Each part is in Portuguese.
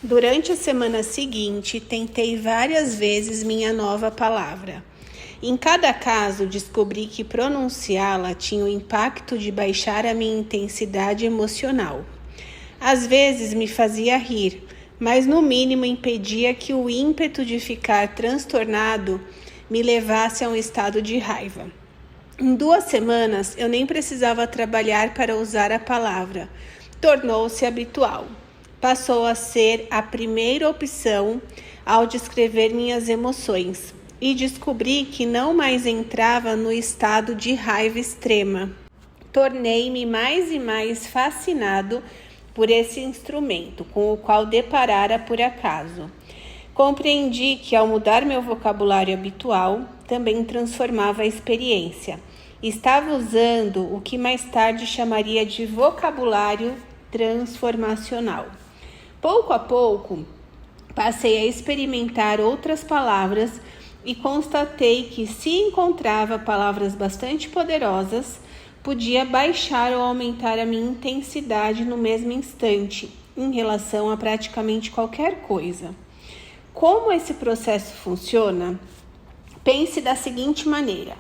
Durante a semana seguinte, tentei várias vezes minha nova palavra. Em cada caso, descobri que pronunciá-la tinha o impacto de baixar a minha intensidade emocional. Às vezes me fazia rir, mas no mínimo impedia que o ímpeto de ficar transtornado me levasse a um estado de raiva. Em 2 semanas, eu nem precisava trabalhar para usar a palavra. Tornou-se habitual. Passou a ser a primeira opção ao descrever minhas emoções e descobri que não mais entrava no estado de raiva extrema. Tornei-me mais e mais fascinado por esse instrumento com o qual deparara por acaso. Compreendi que ao mudar meu vocabulário habitual, também transformava a experiência. Estava usando o que mais tarde chamaria de vocabulário transformacional. Pouco a pouco, passei a experimentar outras palavras e constatei que, se encontrava palavras bastante poderosas, podia baixar ou aumentar a minha intensidade no mesmo instante, em relação a praticamente qualquer coisa. Como esse processo funciona? Pense da seguinte maneira.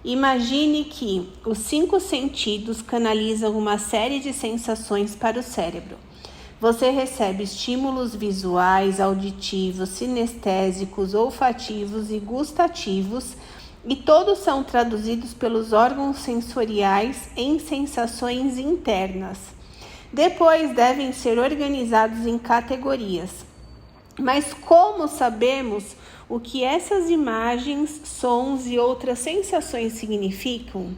Imagine que os 5 sentidos canalizam uma série de sensações para o cérebro. Você recebe estímulos visuais, auditivos, sinestésicos, olfativos e gustativos, e todos são traduzidos pelos órgãos sensoriais em sensações internas. Depois devem ser organizados em categorias. Mas como sabemos o que essas imagens, sons e outras sensações significam?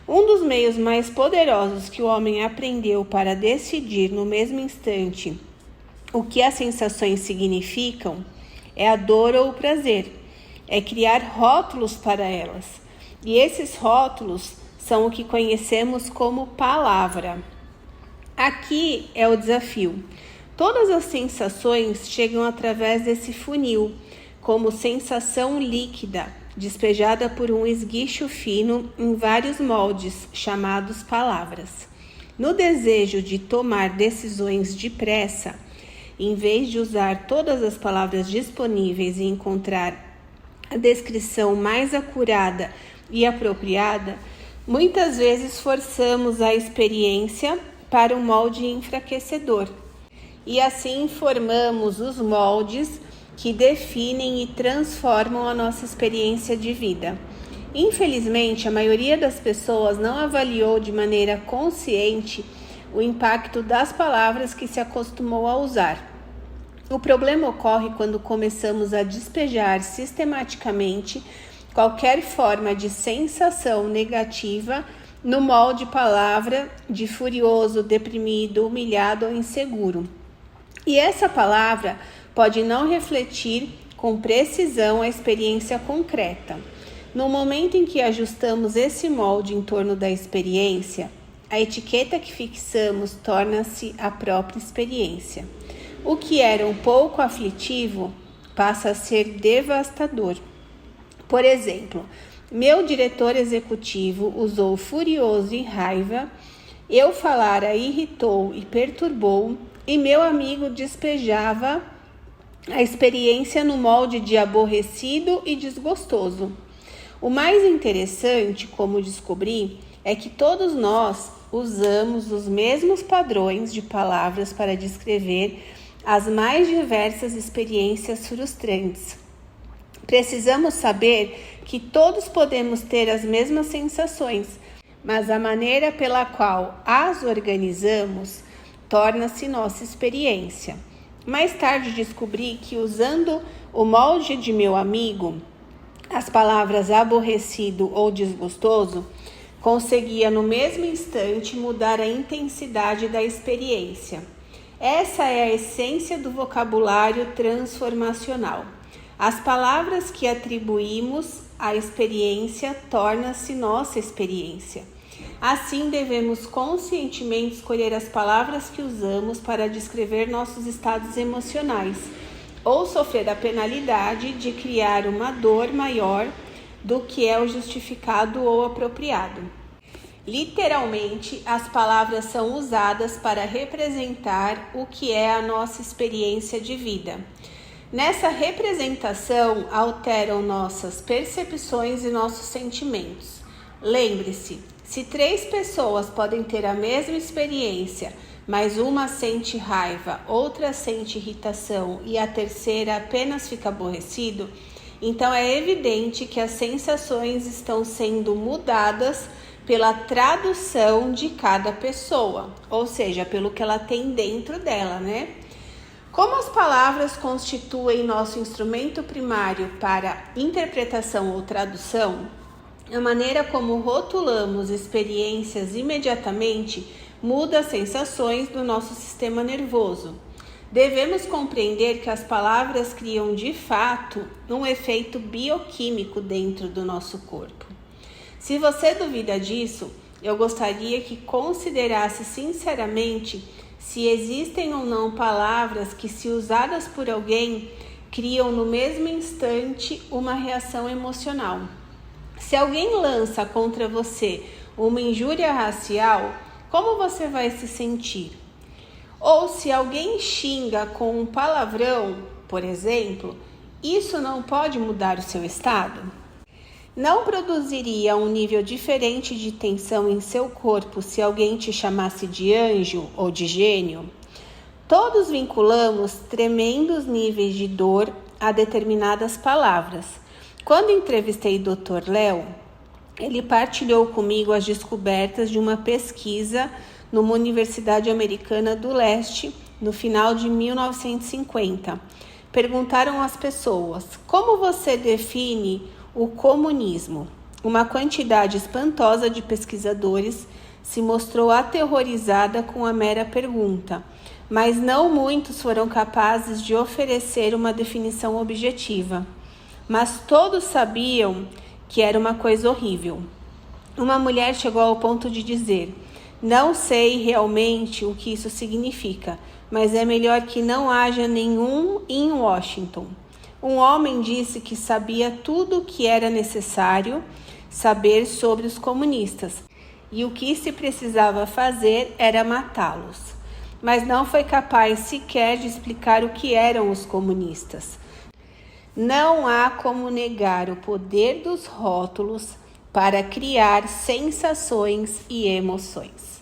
Um dos meios mais poderosos que o homem aprendeu para decidir no mesmo instante o que as sensações significam é a dor ou o prazer. É criar rótulos para elas. E esses rótulos são o que conhecemos como palavra. Aqui é o desafio. Todas as sensações chegam através desse funil, como sensação líquida, despejada por um esguicho fino em vários moldes, chamados palavras. No desejo de tomar decisões depressa, em vez de usar todas as palavras disponíveis e encontrar a descrição mais acurada e apropriada, muitas vezes forçamos a experiência para um molde enfraquecedor. E assim formamos os moldes que definem e transformam a nossa experiência de vida. Infelizmente, a maioria das pessoas não avaliou de maneira consciente o impacto das palavras que se acostumou a usar. O problema ocorre quando começamos a despejar sistematicamente qualquer forma de sensação negativa no molde palavra de furioso, deprimido, humilhado ou inseguro. E essa palavra pode não refletir com precisão a experiência concreta. No momento em que ajustamos esse molde em torno da experiência, a etiqueta que fixamos torna-se a própria experiência. O que era um pouco aflitivo passa a ser devastador. Por exemplo, meu diretor executivo usou furioso e raiva, eu falara irritou e perturbou, e meu amigo despejava a experiência no molde de aborrecido e desgostoso. O mais interessante, como descobri, é que todos nós usamos os mesmos padrões de palavras para descrever as mais diversas experiências frustrantes. Precisamos saber que todos podemos ter as mesmas sensações, mas a maneira pela qual as organizamos torna-se nossa experiência. Mais tarde descobri que usando o molde de meu amigo, as palavras aborrecido ou desgostoso, conseguia no mesmo instante mudar a intensidade da experiência. Essa é a essência do vocabulário transformacional. As palavras que atribuímos à experiência tornam-se nossa experiência. Assim, devemos conscientemente escolher as palavras que usamos para descrever nossos estados emocionais, ou sofrer a penalidade de criar uma dor maior do que é o justificado ou apropriado. Literalmente, as palavras são usadas para representar o que é a nossa experiência de vida. Nessa representação, alteram nossas percepções e nossos sentimentos. Lembre-se, se 3 pessoas podem ter a mesma experiência, mas uma sente raiva, outra sente irritação e a terceira apenas fica aborrecido, então é evidente que as sensações estão sendo mudadas pela tradução de cada pessoa, ou seja, pelo que ela tem dentro dela, né? Como as palavras constituem nosso instrumento primário para interpretação ou tradução, a maneira como rotulamos experiências imediatamente muda as sensações do nosso sistema nervoso. Devemos compreender que as palavras criam de fato um efeito bioquímico dentro do nosso corpo. Se você duvida disso, eu gostaria que considerasse sinceramente se existem ou não palavras que, se usadas por alguém, criam no mesmo instante uma reação emocional. Se alguém lança contra você uma injúria racial, como você vai se sentir? Ou se alguém xinga com um palavrão, por exemplo, isso não pode mudar o seu estado? Não produziria um nível diferente de tensão em seu corpo se alguém te chamasse de anjo ou de gênio? Todos vinculamos tremendos níveis de dor a determinadas palavras. Quando entrevistei Dr. Léo, ele partilhou comigo as descobertas de uma pesquisa numa universidade americana do leste no final de 1950. Perguntaram às pessoas: como você define o comunismo? Uma quantidade espantosa de pesquisadores se mostrou aterrorizada com a mera pergunta, mas não muitos foram capazes de oferecer uma definição objetiva. Mas todos sabiam que era uma coisa horrível. Uma mulher chegou ao ponto de dizer: não sei realmente o que isso significa, mas é melhor que não haja nenhum em Washington. Um homem disse que sabia tudo o que era necessário saber sobre os comunistas e o que se precisava fazer era matá-los, mas não foi capaz sequer de explicar o que eram os comunistas. Não há como negar o poder dos rótulos para criar sensações e emoções.